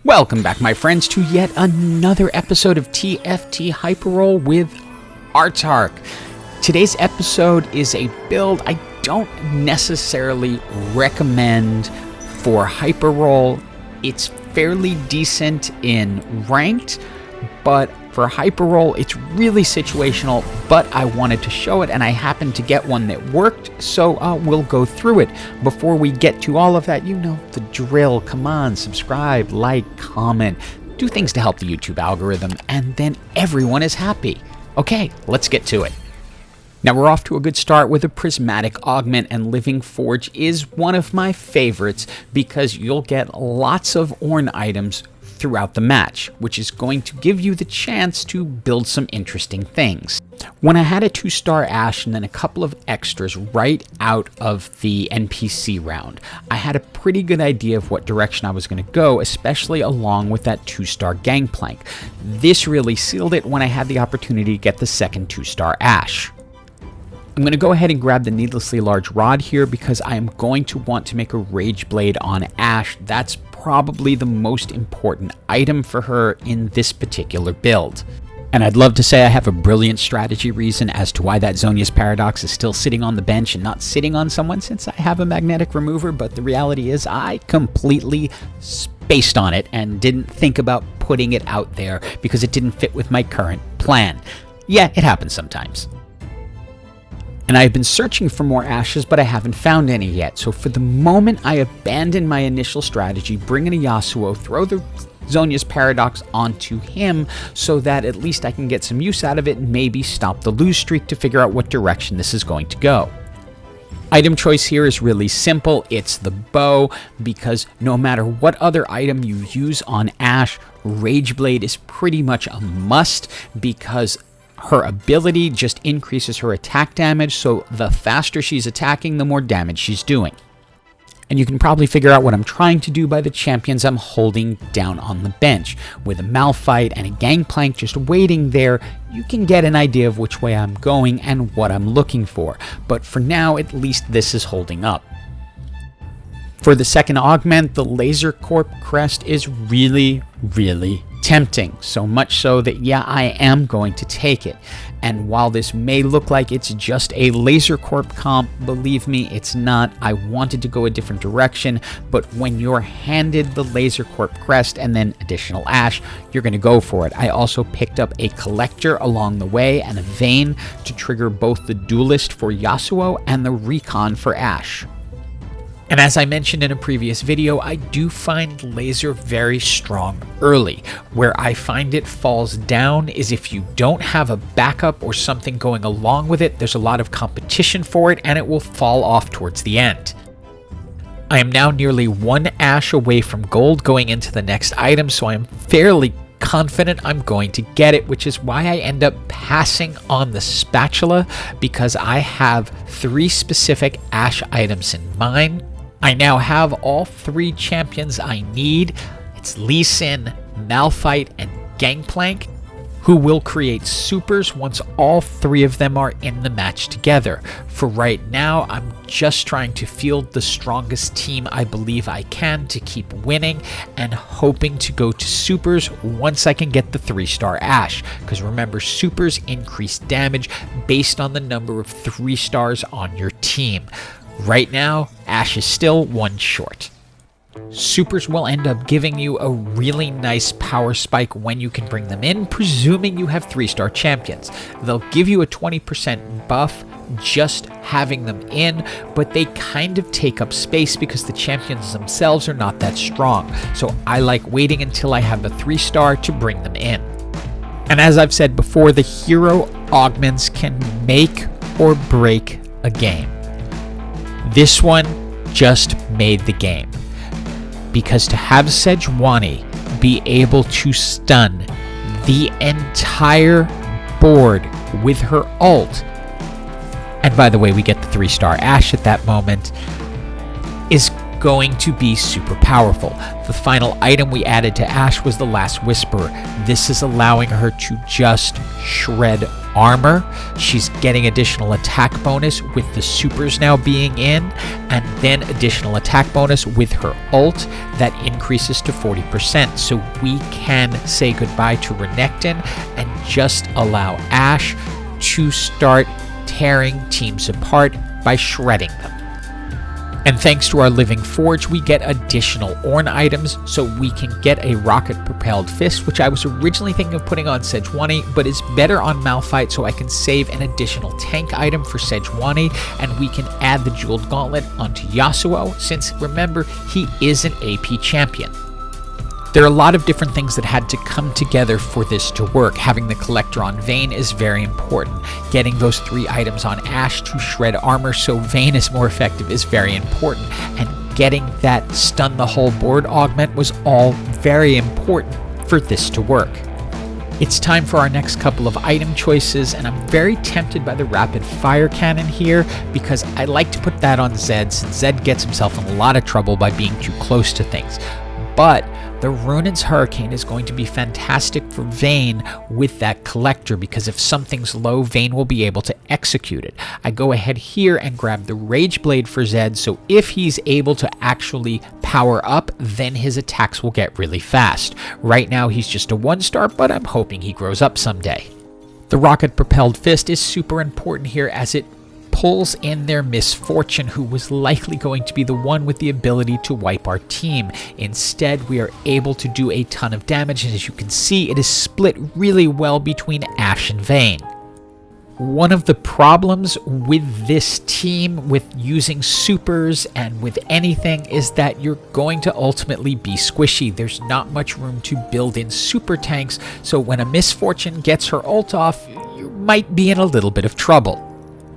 Welcome back, my friends, to yet another episode of TFT Hyperroll with Artark. Today's episode is a build I don't necessarily recommend for Hyperroll. It's fairly decent in ranked, but for Hyperroll, it's really situational, but I wanted to show it, and I happened to get one that worked, so we'll go through it. Before we get to all of that, you know the drill. Come on, subscribe, like, comment, do things to help the YouTube algorithm, and then everyone is happy. Okay, let's get to it. Now we're off to a good start with a Prismatic Augment, and Living Forge is one of my favorites because you'll get lots of Ornn items throughout the match, which is going to give you the chance to build some interesting things. When I had a 2-star Ashe and then a couple of extras right out of the NPC round, I had a pretty good idea of what direction I was going to go, especially along with that 2-star Gangplank. This really sealed it when I had the opportunity to get the second 2-star Ashe. I'm going to go ahead and grab the needlessly large rod here because I am going to want to make a Rage Blade on Ashe. That's probably the most important item for her in this particular build. And I'd love to say I have a brilliant strategy reason as to why that Zonia's Paradox is still sitting on the bench and not sitting on someone since I have a magnetic remover, but the reality is I completely spaced on it and didn't think about putting it out there because it didn't fit with my current plan. Yeah, it happens sometimes. And I've been searching for more Ashes, but I haven't found any yet. So for the moment, I abandoned my initial strategy, bring in a Yasuo, throw the Zonia's Paradox onto him so that at least I can get some use out of it and maybe stop the lose streak to figure out what direction this is going to go. Item choice here is really simple. It's the bow, because no matter what other item you use on Ashe, Rage Blade is pretty much a must because her ability just increases her attack damage, so the faster she's attacking, the more damage she's doing. And you can probably figure out what I'm trying to do by the champions I'm holding down on the bench. With a Malphite and a Gangplank just waiting there, you can get an idea of which way I'm going and what I'm looking for. But for now, at least this is holding up. For the second augment, the Laser Corps crest is really tempting, so much so that yeah, I am going to take it. And while this may look like it's just a Laser Corps comp, believe me, it's not. I wanted to go a different direction, but when you're handed the Laser Corps crest and then additional Ashe, you're going to go for it. I also picked up a Collector along the way and a Vayne to trigger both the Duelist for Yasuo and the Recon for Ashe. And as I mentioned in a previous video, I do find Laser very strong early. Where I find it falls down is if you don't have a backup or something going along with it, there's a lot of competition for it and it will fall off towards the end. I am now nearly 1 Ashe away from gold going into the next item, so I am fairly confident I'm going to get it, which is why I end up passing on the spatula because I have 3 specific Ashe items in mind. I now have all 3 champions I need. It's Lee Sin, Malphite, and Gangplank, who will create supers once all 3 of them are in the match together. For right now, I'm just trying to field the strongest team I believe I can to keep winning and hoping to go to supers once I can get the 3-star Ashe. Because remember, supers increase damage based on the number of 3 stars on your team. Right now, Ashe is still 1 short. Supers will end up giving you a really nice power spike when you can bring them in, presuming you have 3-star champions. They'll give you a 20% buff just having them in, but they kind of take up space because the champions themselves are not that strong. So I like waiting until I have a 3-star to bring them in. And as I've said before, the hero augments can make or break a game. This one just made the game, because to have Sejuani be able to stun the entire board with her ult, and by the way, we get the 3-star Ashe at that moment, is going to be super powerful. The final item we added to Ashe was the Last Whisperer. This is allowing her to just shred armor. She's getting additional attack bonus with the supers now being in, and then additional attack bonus with her ult that increases to 40%. So we can say goodbye to Renekton and just allow Ashe to start tearing teams apart by shredding them. And thanks to our Living Forge, we get additional Ornn items, so we can get a rocket-propelled fist, which I was originally thinking of putting on Sejuani, but is better on Malphite, so I can save an additional tank item for Sejuani, and we can add the Jeweled Gauntlet onto Yasuo, since, remember, he is an AP champion. There are a lot of different things that had to come together for this to work. Having the Collector on Vayne is very important. Getting those 3 items on Ashe to shred armor so Vayne is more effective is very important. And getting that Stun the Whole Board augment was all very important for this to work. It's time for our next couple of item choices, and I'm very tempted by the Rapid Fire Cannon here because I like to put that on Zed, since Zed gets himself in a lot of trouble by being too close to things. But the Runaan's Hurricane is going to be fantastic for Vayne with that Collector, because if something's low, Vayne will be able to execute it. I go ahead here and grab the Rage Blade for Zed, so if he's able to actually power up, then his attacks will get really fast. Right now he's just a 1-star, but I'm hoping he grows up someday. The Rocket-Propelled Fist is super important here as it pulls in their Misfortune, who was likely going to be the one with the ability to wipe our team. Instead, we are able to do a ton of damage, and as you can see, it is split really well between Ashe and Vayne. One of the problems with this team, with using supers and with anything, is that you're going to ultimately be squishy. There's not much room to build in super tanks, so when a Misfortune gets her ult off, you might be in a little bit of trouble.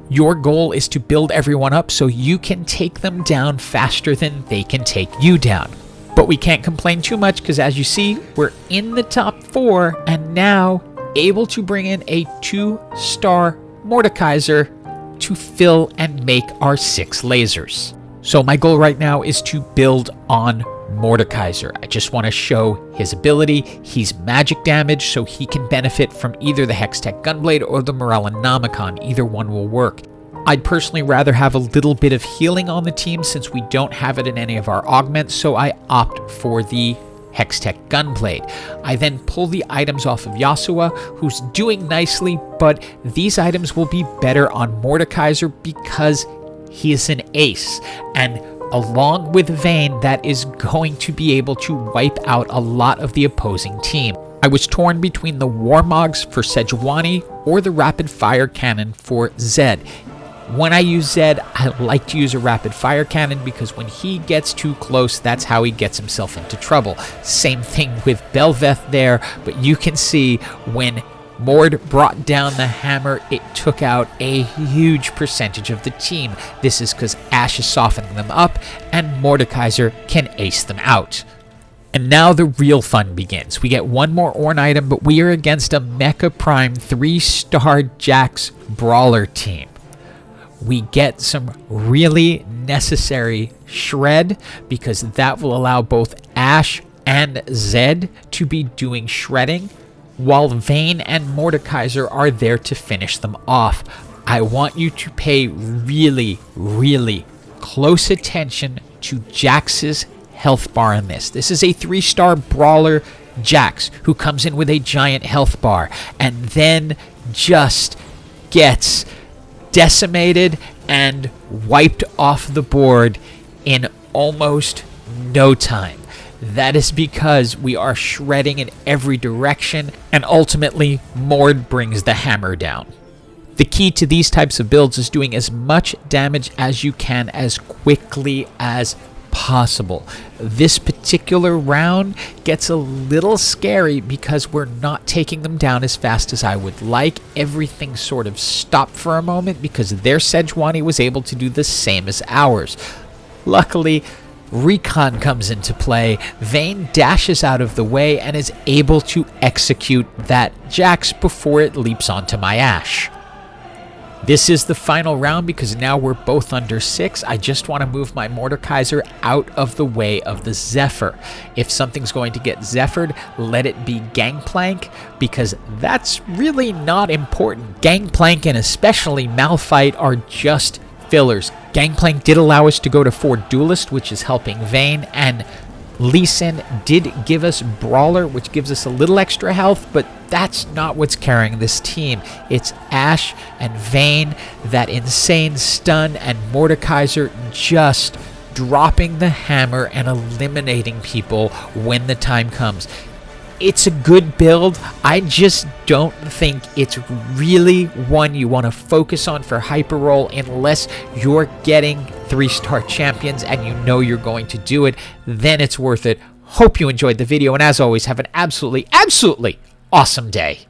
Your goal is to build everyone up so you can take them down faster than they can take you down. But we can't complain too much because, as you see, we're in the top 4 and now able to bring in a 2-star Mordekaiser to fill and make our 6 lasers. So my goal right now is to build on Mordekaiser. I just want to show his ability. He's magic damage, so he can benefit from either the Hextech Gunblade or the Morellonomicon. Either one will work. I'd personally rather have a little bit of healing on the team since we don't have it in any of our augments, so I opt for the Hextech Gunblade. I then pull the items off of Yasuo, who's doing nicely, but these items will be better on Mordekaiser because he is an ace, and along with Vayne, that is going to be able to wipe out a lot of the opposing team. I was torn between the Warmogs for Sejuani or the Rapid Fire Cannon for Zed. When I use Zed, I like to use a Rapid Fire Cannon because when he gets too close, that's how he gets himself into trouble. Same thing with Belveth there, but you can see when Mord brought down the hammer, it took out a huge percentage of the team. This is because Ashe is softening them up, and Mordekaiser can ace them out. And now the real fun begins. We get one more Ornn item, but we are against a Mecha Prime 3-star Jax Brawler team. We get some really necessary shred, because that will allow both Ashe and Zed to be doing shredding, while Vayne and Mordekaiser are there to finish them off. I want you to pay really, really close attention to Jax's health bar in this. This is a 3-star brawler Jax who comes in with a giant health bar and then just gets decimated and wiped off the board in almost no time. That is because we are shredding in every direction, and ultimately, Mord brings the hammer down. The key to these types of builds is doing as much damage as you can as quickly as possible. This particular round gets a little scary because we're not taking them down as fast as I would like. Everything sort of stopped for a moment because their Sejuani was able to do the same as ours. Luckily, Recon comes into play. Vayne dashes out of the way and is able to execute that Jax before it leaps onto my Ashe. This is the final round because now we're both under 6. I just want to move my Mordekaiser out of the way of the Zephyr. If something's going to get Zephyred, let it be Gangplank, because that's really not important. Gangplank and especially Malphite are just fillers. Gangplank did allow us to go to 4 Duelist, which is helping Vayne, and Lee Sin did give us Brawler, which gives us a little extra health, but that's not what's carrying this team. It's Ashe and Vayne, that insane stun, and Mordekaiser just dropping the hammer and eliminating people when the time comes. It's a good build. I just don't think it's really one you want to focus on for hyperroll unless you're getting 3-star champions and you know you're going to do it. Then it's worth it. Hope you enjoyed the video, and as always, have an absolutely awesome day.